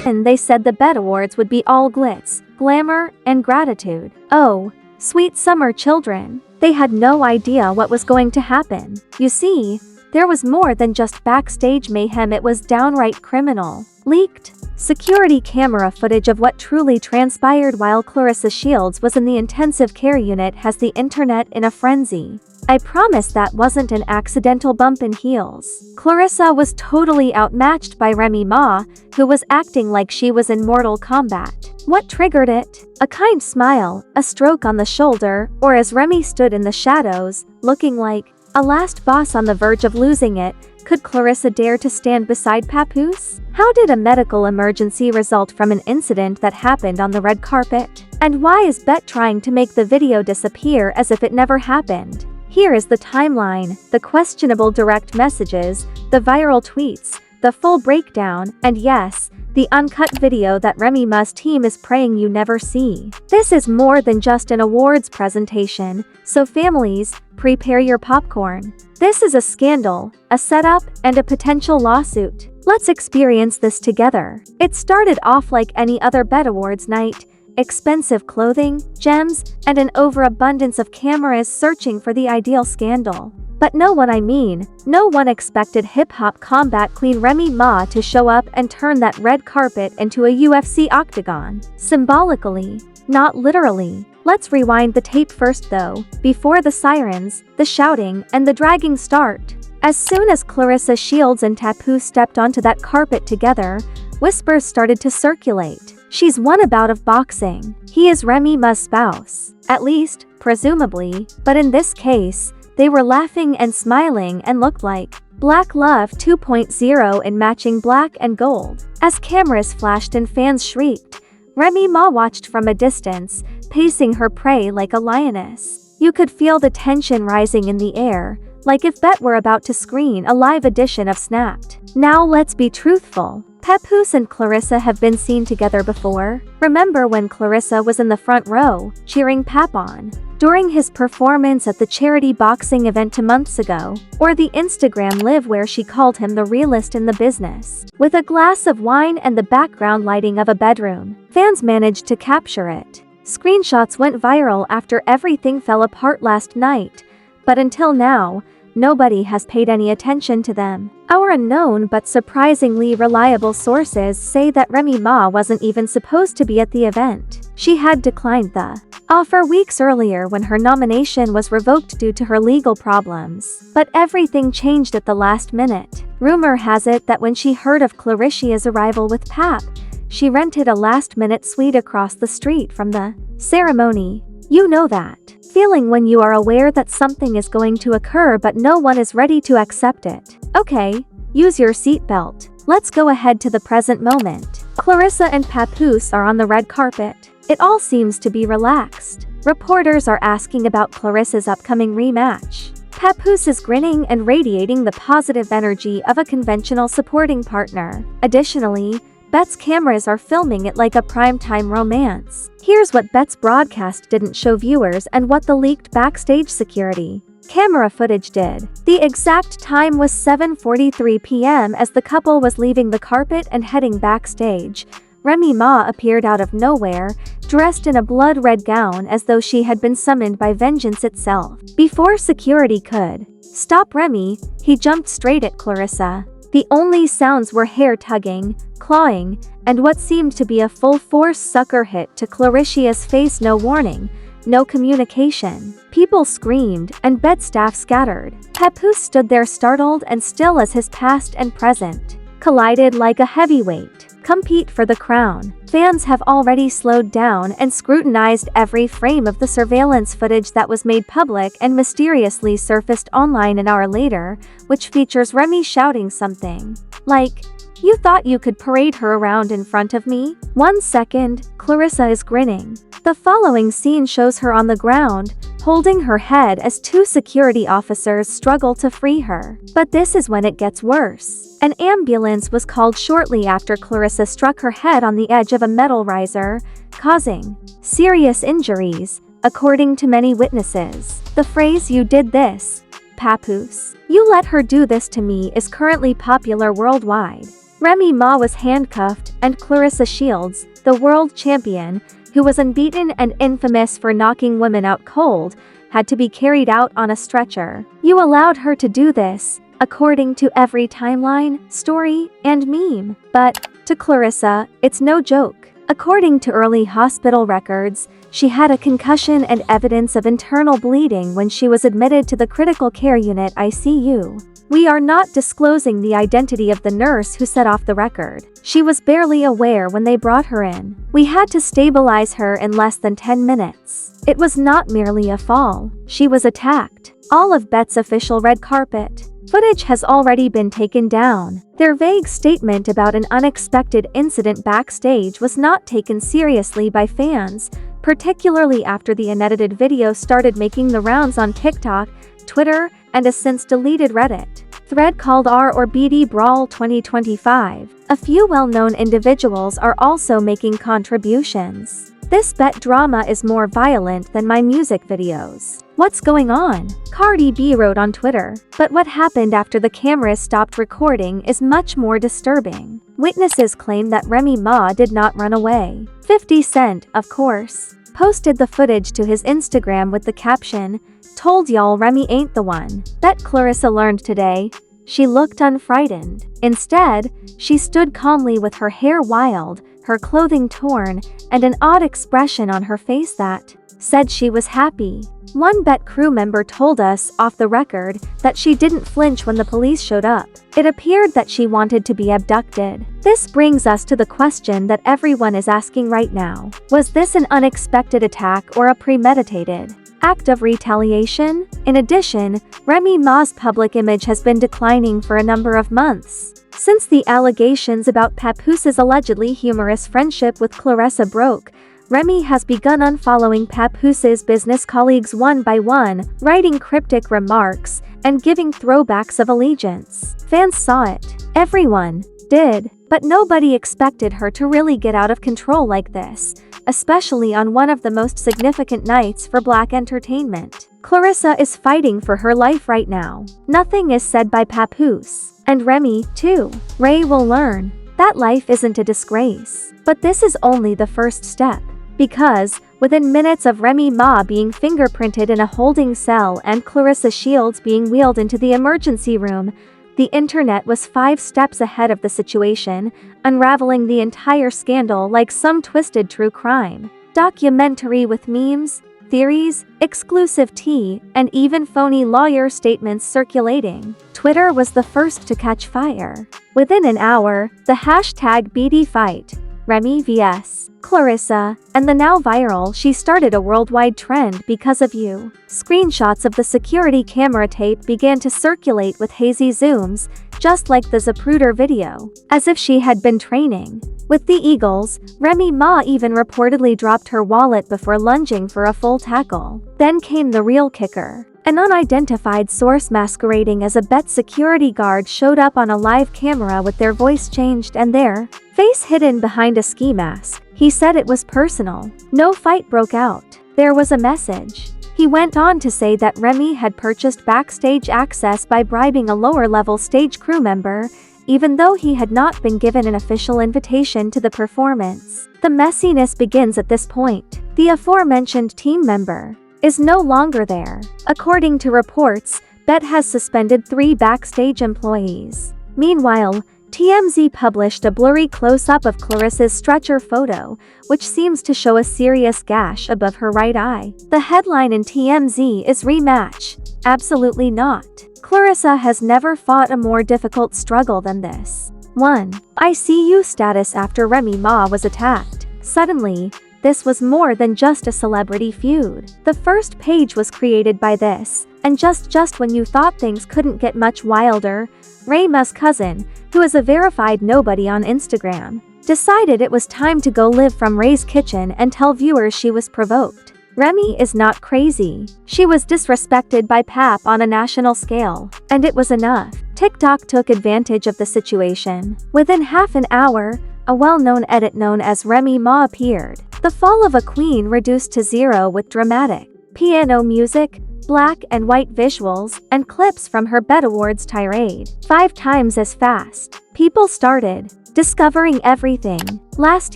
And they said the Bet Awards would be all glitz, glamour, and gratitude. Oh, sweet summer children. They had no idea what was going to happen. You see, there was more than just backstage mayhem, it was downright criminal. Leaked security camera footage of what truly transpired while Claressa Shields was in the intensive care unit has the internet in a frenzy. I promise that wasn't an accidental bump in heels. Claressa was totally outmatched by Remy Ma, who was acting like she was in Mortal Kombat. What triggered it? A kind smile, a stroke on the shoulder, or as Remy stood in the shadows, looking like a last boss on the verge of losing it, could Claressa dare to stand beside Papoose? How did a medical emergency result from an incident that happened on the red carpet? And why is Bet trying to make the video disappear as if it never happened? Here is the timeline, the questionable direct messages, the viral tweets, the full breakdown, and yes, the uncut video that Remy Ma's team is praying you never see. This is more than just an awards presentation, so families, prepare your popcorn. This is a scandal, a setup, and a potential lawsuit. Let's experience this together. It started off like any other Bet Awards night. Expensive clothing, gems, and an overabundance of cameras searching for the ideal scandal. But no one expected hip-hop combat queen Remy Ma to show up and turn that red carpet into a UFC octagon. Symbolically, not literally. Let's rewind the tape first though, before the sirens, the shouting, and the dragging start. As soon as Claressa Shields and Papoose stepped onto that carpet together, whispers started to circulate. She's won a bout of boxing. He is Remy Ma's spouse. At least, presumably, but in this case, they were laughing and smiling and looked like Black Love 2.0 in matching black and gold. As cameras flashed and fans shrieked, Remy Ma watched from a distance, pacing her prey like a lioness. You could feel the tension rising in the air, like if Bet were about to screen a live edition of Snapped. Now let's be truthful. Papoose and Claressa have been seen together before. Remember when Claressa was in the front row, cheering Pap on? During his performance at the charity boxing event 2 months ago, or the Instagram live where she called him the realest in the business. With a glass of wine and the background lighting of a bedroom, fans managed to capture it. Screenshots went viral after everything fell apart last night, but until now, nobody has paid any attention to them. Our unknown but surprisingly reliable sources say that Remy Ma wasn't even supposed to be at the event. She had declined the offer weeks earlier when her nomination was revoked due to her legal problems. But everything changed at the last minute. Rumor has it that when she heard of Claressa's arrival with Pap, she rented a last-minute suite across the street from the ceremony. You know that feeling when you are aware that something is going to occur but no one is ready to accept it. Okay, use your seatbelt. Let's go ahead to the present moment. Claressa and Papoose are on the red carpet. It all seems to be relaxed. Reporters are asking about Claressa's upcoming rematch. Papoose is grinning and radiating the positive energy of a conventional supporting partner. Additionally, Bet's cameras are filming it like a primetime romance. Here's what Bet's broadcast didn't show viewers and what the leaked backstage security camera footage did. The exact time was 7:43 p.m. as the couple was leaving the carpet and heading backstage. Remy Ma appeared out of nowhere, dressed in a blood-red gown as though she had been summoned by vengeance itself. Before security could stop Remy, he jumped straight at Claressa. The only sounds were hair tugging, clawing, and what seemed to be a full-force sucker hit to Claressa's face. No warning, no communication. People screamed, and Bet staff scattered. Papoose stood there startled and still as his past and present collided like a heavyweight compete for the crown. Fans have already slowed down and scrutinized every frame of the surveillance footage that was made public and mysteriously surfaced online an hour later, which features Remy shouting something like, "You thought you could parade her around in front of me?" 1 second, Claressa is grinning. The following scene shows her on the ground, holding her head as 2 security officers struggle to free her. But this is when it gets worse. An ambulance was called shortly after Claressa struck her head on the edge of a metal riser, causing serious injuries, according to many witnesses. The phrase "you did this, Papoose, you let her do this to me" is currently popular worldwide. Remy Ma was handcuffed, and Claressa Shields, the world champion, who was unbeaten and infamous for knocking women out cold, had to be carried out on a stretcher. You allowed her to do this, according to every timeline, story, and meme. But, to Claressa, it's no joke. According to early hospital records, she had a concussion and evidence of internal bleeding when she was admitted to the critical care unit ICU. We are not disclosing the identity of the nurse who set off the record. She was barely aware when they brought her in. We had to stabilize her in less than 10 minutes. It was not merely a fall. She was attacked. All of Bet's official red carpet footage has already been taken down. Their vague statement about an unexpected incident backstage was not taken seriously by fans, particularly after the unedited video started making the rounds on TikTok, Twitter, and a since-deleted Reddit thread called R or BD Brawl 2025. A few well-known individuals are also making contributions. This Bet drama is more violent than my music videos. What's going on? Cardi B wrote on Twitter. But what happened after the cameras stopped recording is much more disturbing. Witnesses claim that Remy Ma did not run away. 50 Cent, of course, posted the footage to his Instagram with the caption, "Told y'all Remy ain't the one." Bet Claressa learned today. She looked unfrightened. Instead, she stood calmly with her hair wild, her clothing torn, and an odd expression on her face that said she was happy. One Bet crew member told us, off the record, that she didn't flinch when the police showed up. It appeared that she wanted to be abducted. This brings us to the question that everyone is asking right now. Was this an unexpected attack or a premeditated act of retaliation? In addition, Remy Ma's public image has been declining for a number of months. Since the allegations about Papooses' allegedly humorous friendship with Claressa broke, Remy has begun unfollowing Papooses' business colleagues one by one, writing cryptic remarks, and giving throwbacks of allegiance. Fans saw it. Everyone did. But nobody expected her to really get out of control like this, especially on one of the most significant nights for Black entertainment. Claressa is fighting for her life right now. Nothing is said by Papoose. And Remy, too. Ray will learn that life isn't a disgrace. But this is only the first step. Because, within minutes of Remy Ma being fingerprinted in a holding cell and Claressa Shields being wheeled into the emergency room, the internet was 5 steps ahead of the situation, unraveling the entire scandal like some twisted true crime documentary with memes, theories, exclusive tea, and even phony lawyer statements circulating. Twitter was the first to catch fire. Within an hour, the hashtag #BDFight, Remy vs. Claressa, and the now viral "She started a worldwide trend because of you" screenshots of the security camera tape began to circulate with hazy zooms, just like the Zapruder video, as if she had been training with the Eagles. Remy Ma even reportedly dropped her wallet before lunging for a full tackle. Then came the real kicker. An unidentified source masquerading as a Bet security guard showed up on a live camera with their voice changed and their face hidden behind a ski mask. He said it was personal. No fight broke out. There was a message. He went on to say that Remy had purchased backstage access by bribing a lower-level stage crew member, even though he had not been given an official invitation to the performance. The messiness begins at this point. The aforementioned team member is no longer there. According to reports, Bet has suspended 3 backstage employees. Meanwhile, TMZ published a blurry close-up of Claressa's stretcher photo, which seems to show a serious gash above her right eye. The headline in TMZ is "Rematch." Absolutely not. Claressa has never fought a more difficult struggle than this. 1. ICU status after Remy Ma was attacked. Suddenly, this was more than just a celebrity feud. The first page was created by this, and just when you thought things couldn't get much wilder, Remy Ma's cousin, who is a verified nobody on Instagram, decided it was time to go live from Ray's kitchen and tell viewers she was provoked. Remy is not crazy. She was disrespected by Pap on a national scale, and it was enough. TikTok took advantage of the situation. Within half an hour, a well-known edit known as Remy Ma appeared. The fall of a queen reduced to zero with dramatic piano music, black and white visuals, and clips from her BET Awards tirade. 5 times as fast. People started discovering everything. Last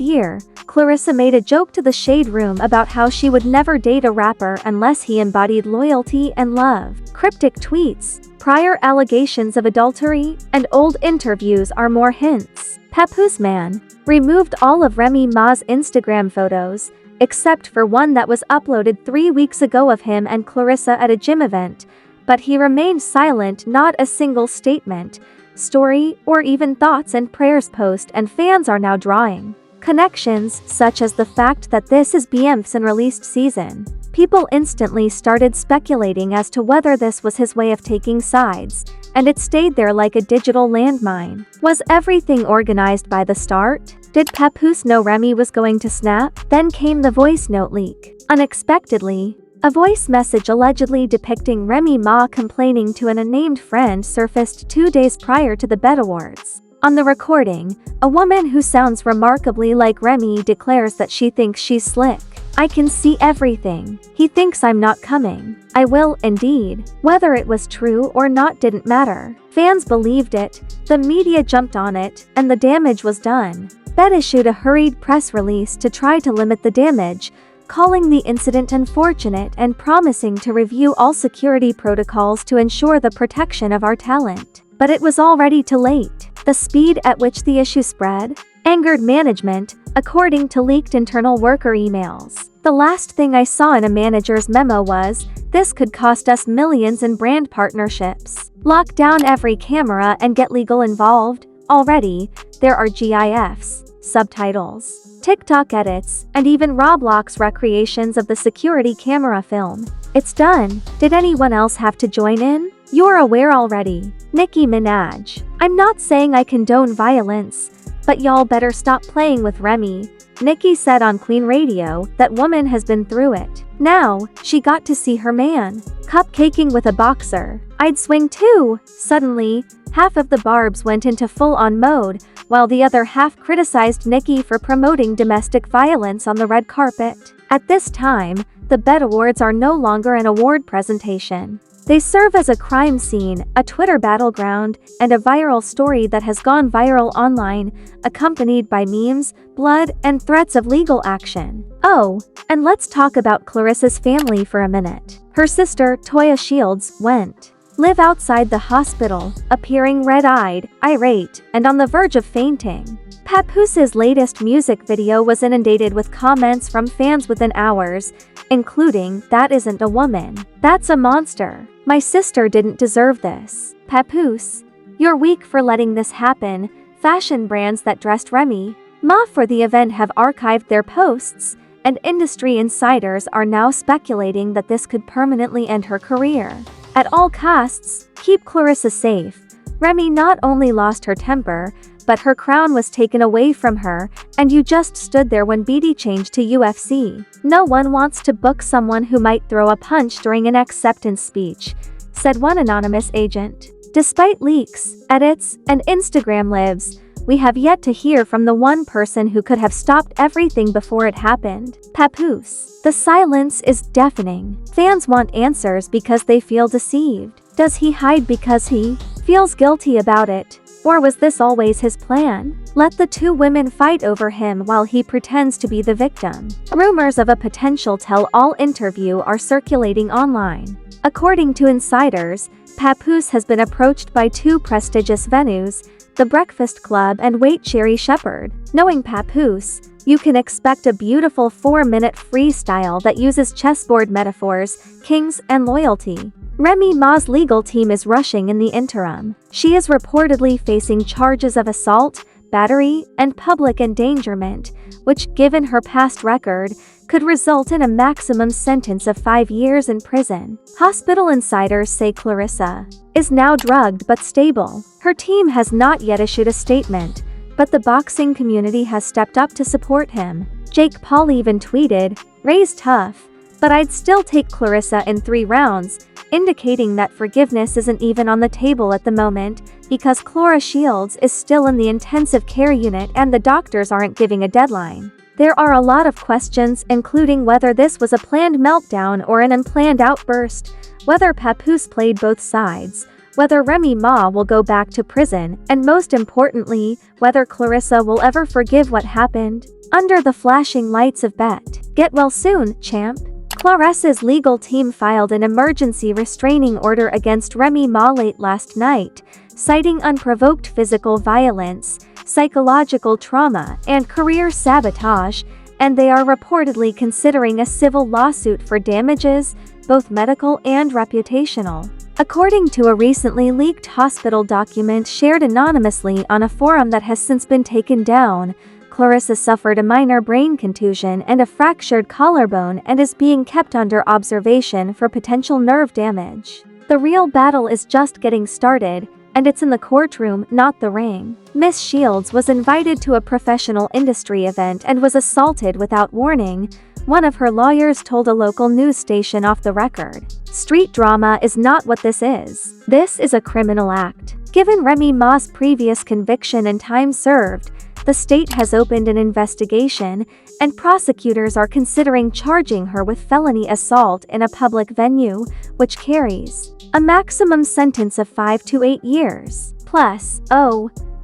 year, Claressa made a joke to the Shade Room about how she would never date a rapper unless he embodied loyalty and love. Cryptic tweets, prior allegations of adultery, and old interviews are more hints. Papoose Man removed all of Remy Ma's Instagram photos, except for one that was uploaded 3 weeks ago of him and Claressa at a gym event, but he remained silent, not a single statement, story, or even thoughts and prayers post, and fans are now drawing connections, such as the fact that this is BMF's unreleased season. People instantly started speculating as to whether this was his way of taking sides, and it stayed there like a digital landmine. Was everything organized by the start? Did Papoose know Remy was going to snap? Then came the voice note leak. Unexpectedly, a voice message allegedly depicting Remy Ma complaining to an unnamed friend surfaced 2 days prior to the BET Awards. On the recording, a woman who sounds remarkably like Remy declares that she thinks she's slick. "I can see everything. He thinks I'm not coming. I will, indeed." Whether it was true or not didn't matter. Fans believed it, the media jumped on it, and the damage was done. BET issued a hurried press release to try to limit the damage, calling the incident unfortunate and promising to review all security protocols to ensure the protection of our talent. But it was already too late. The speed at which the issue spread angered management, according to leaked internal worker emails. "The last thing I saw in a manager's memo was, this could cost us millions in brand partnerships. Lock down every camera and get legal involved." Already, there are GIFs, subtitles, TikTok edits, and even Roblox recreations of the security camera film. It's done. Did anyone else have to join in? You're aware already. Nicki Minaj. "I'm not saying I condone violence, but y'all better stop playing with Remy." Nicki said on Queen Radio that woman has been through it. Now, she got to see her man cupcaking with a boxer. "I'd swing too." Suddenly, half of the Barbs went into full-on mode, while the other half criticized Nicki for promoting domestic violence on the red carpet. At this time, the BET Awards are no longer an award presentation. They serve as a crime scene, a Twitter battleground, and a viral story that has gone viral online, accompanied by memes, blood, and threats of legal action. Oh, and let's talk about Claressa's family for a minute. Her sister, Claressa Shields, went live outside the hospital, appearing red-eyed, irate, and on the verge of fainting. Papoose's latest music video was inundated with comments from fans within hours, including, "That isn't a woman. That's a monster. My sister didn't deserve this. Papoose, you're weak for letting this happen." Fashion brands that dressed Remy Ma for the event have archived their posts, and industry insiders are now speculating that this could permanently end her career. At all costs, keep Claressa safe. Remy not only lost her temper, but her crown was taken away from her, and you just stood there when BD changed to UFC. "No one wants to book someone who might throw a punch during an acceptance speech," said one anonymous agent. Despite leaks, edits, and Instagram lives, we have yet to hear from the one person who could have stopped everything before it happened. Papoose. The silence is deafening. Fans want answers because they feel deceived. Does he hide because he feels guilty about it? Or was this always his plan? Let the two women fight over him while he pretends to be the victim. Rumors of a potential tell-all interview are circulating online. According to insiders, Papoose has been approached by 2 prestigious venues, The Breakfast Club and Wait Cherry Shepherd. Knowing Papoose, you can expect a beautiful 4-minute freestyle that uses chessboard metaphors, kings, and loyalty. Remy Ma's legal team is rushing in the interim. She is reportedly facing charges of assault, battery, and public endangerment, which, given her past record, could result in a maximum sentence of 5 years in prison. Hospital insiders say Claressa is now drugged but stable. Her team has not yet issued a statement, but the boxing community has stepped up to support him. Jake Paul even tweeted, "Ray's tough, but I'd still take Claressa in 3 rounds, indicating that forgiveness isn't even on the table at the moment because Claressa Shields is still in the intensive care unit and the doctors aren't giving a deadline. There are a lot of questions, including whether this was a planned meltdown or an unplanned outburst, whether Papoose played both sides, whether Remy Ma will go back to prison, and most importantly, whether Claressa will ever forgive what happened. Under the flashing lights of Bet. Get well soon, champ. Claressa's legal team filed an emergency restraining order against Remy Ma late last night, citing unprovoked physical violence, psychological trauma, and career sabotage, and they are reportedly considering a civil lawsuit for damages, both medical and reputational. According to a recently leaked hospital document shared anonymously on a forum that has since been taken down, Claressa suffered a minor brain contusion and a fractured collarbone and is being kept under observation for potential nerve damage. The real battle is just getting started, and it's in the courtroom, not the ring. Miss Shields was invited to a professional industry event and was assaulted without warning, one of her lawyers told a local news station off the record. Street drama is not what this is. This is a criminal act. Given Remy Ma's previous conviction and time served, the state has opened an investigation, and prosecutors are considering charging her with felony assault in a public venue, which carries a maximum sentence of 5 to 8 years. Plus,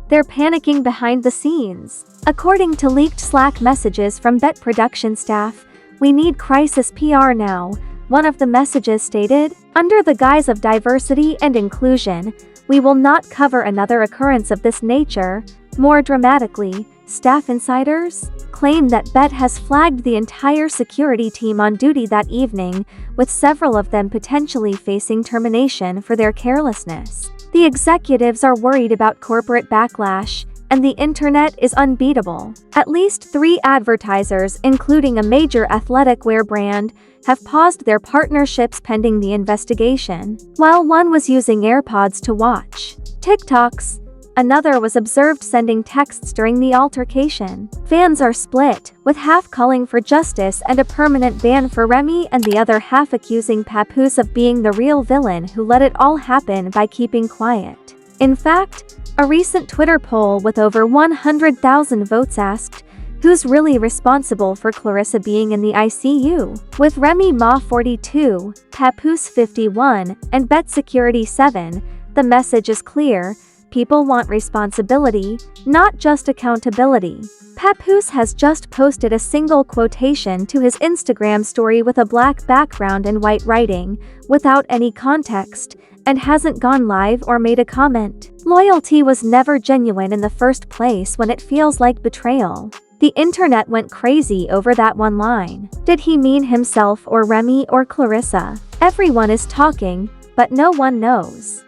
they're panicking behind the scenes. According to leaked Slack messages from Bet production staff, "We need crisis PR now," one of the messages stated. Under the guise of diversity and inclusion, we will not cover another occurrence of this nature. More dramatically, staff insiders claim that Bet has flagged the entire security team on duty that evening, with several of them potentially facing termination for their carelessness. The executives are worried about corporate backlash, and the internet is unbeatable. At least 3 advertisers, including a major athletic wear brand, have paused their partnerships pending the investigation, while one was using AirPods to watch TikToks. Another was observed sending texts during the altercation. Fans are split, with half calling for justice and a permanent ban for Remy and the other half accusing Papoose of being the real villain who let it all happen by keeping quiet. In fact, a recent Twitter poll with over 100,000 votes asked, "Who's really responsible for Claressa being in the ICU?" With Remy Ma 42, Papoose 51, and Bet Security 7, the message is clear. People want responsibility, not just accountability. Papoose has just posted a single quotation to his Instagram story with a black background and white writing, without any context, and hasn't gone live or made a comment. Loyalty was never genuine in the first place when it feels like betrayal. The internet went crazy over that one line. Did he mean himself or Remy or Claressa? Everyone is talking, but no one knows.